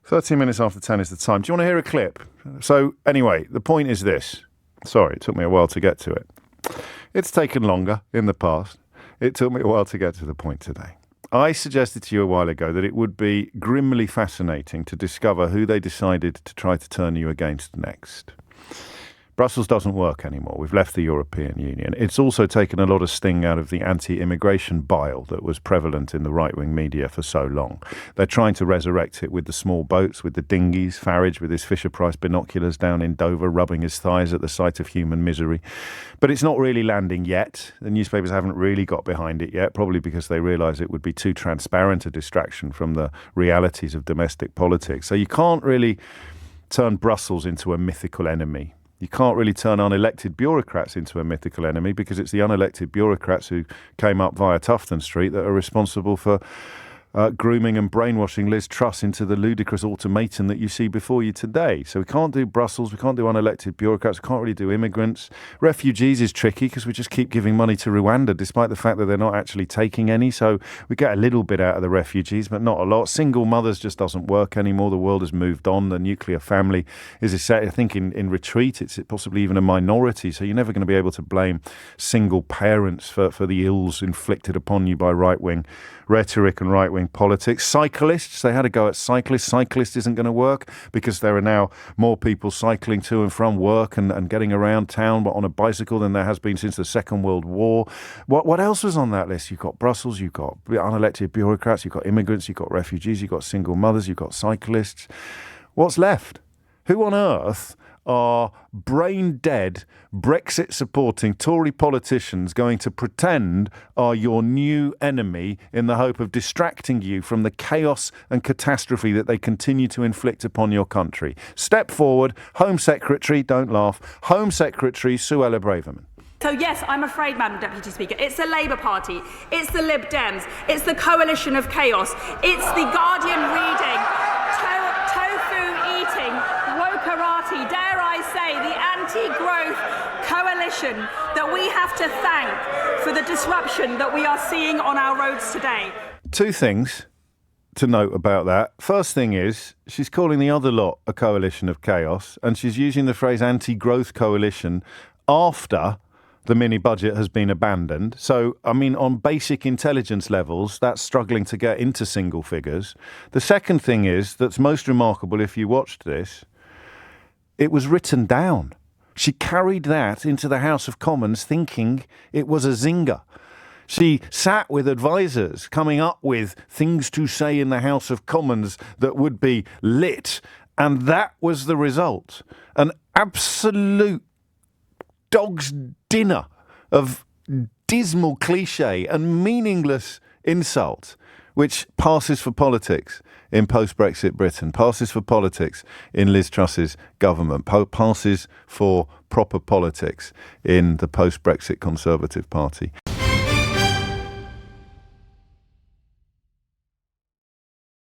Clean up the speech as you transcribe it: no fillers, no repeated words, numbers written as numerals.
13 minutes after 10 is the time. Do you want to hear a clip? So anyway, the point is this. Sorry, it took me a while to get to it. It's taken longer in the past. It took me a while to get to the point today. I suggested to you a while ago that it would be grimly fascinating to discover who they decided to try to turn you against next. Brussels doesn't work anymore. We've left the European Union. It's also taken a lot of sting out of the anti-immigration bile that was prevalent in the right-wing media for so long. They're trying to resurrect it with the small boats, with the dinghies, Farage with his Fisher-Price binoculars down in Dover, rubbing his thighs at the sight of human misery. But it's not really landing yet. The newspapers haven't really got behind it yet, probably because they realise it would be too transparent a distraction from the realities of domestic politics. So you can't really turn Brussels into a mythical enemy. You can't really turn unelected bureaucrats into a mythical enemy because it's the unelected bureaucrats who came up via Tufton Street that are responsible for grooming and brainwashing Liz Truss into the ludicrous automaton that you see before you today. So we can't do Brussels, we can't do unelected bureaucrats, we can't really do immigrants. Refugees is tricky because we just keep giving money to Rwanda despite the fact that they're not actually taking any. So we get a little bit out of the refugees, but not a lot. Single mothers just doesn't work anymore. The world has moved on. The nuclear family is, I think, in retreat. It's possibly even a minority. So you're never going to be able to blame single parents for the ills inflicted upon you by right-wing rhetoric and right-wing politics. Cyclists, they had a go at cyclists. Cyclist isn't going to work because there are now more people cycling to and from work and getting around town on a bicycle than there has been since the Second World War. What else was on that list? You've got Brussels, you've got unelected bureaucrats, you've got immigrants, you've got refugees, you've got single mothers, you've got cyclists. What's left? Who on earth are brain-dead, Brexit-supporting Tory politicians going to pretend are your new enemy in the hope of distracting you from the chaos and catastrophe that they continue to inflict upon your country? Step forward, Home Secretary, don't laugh, Home Secretary Suella Braverman. So yes, I'm afraid, Madam Deputy Speaker, it's the Labour Party, it's the Lib Dems, it's the coalition of chaos, it's the Guardianreading, tofu-eating, wokerati, dare I say, the anti-growth coalition that we have to thank for the disruption that we are seeing on our roads today. Two things to note about that. First thing is, she's calling the other lot a coalition of chaos, and she's using the phrase anti-growth coalition after the mini-budget has been abandoned. So, I mean, on basic intelligence levels, that's struggling to get into single figures. The second thing is, that's most remarkable if you watched this, it was written down. She carried that into the House of Commons thinking it was a zinger. She sat with advisors coming up with things to say in the House of Commons that would be lit, and that was the result. An absolute dog's dinner of dismal cliche and meaningless insult, which passes for politics in post-Brexit Britain, passes for politics in Liz Truss's government, passes for proper politics in the post-Brexit Conservative Party.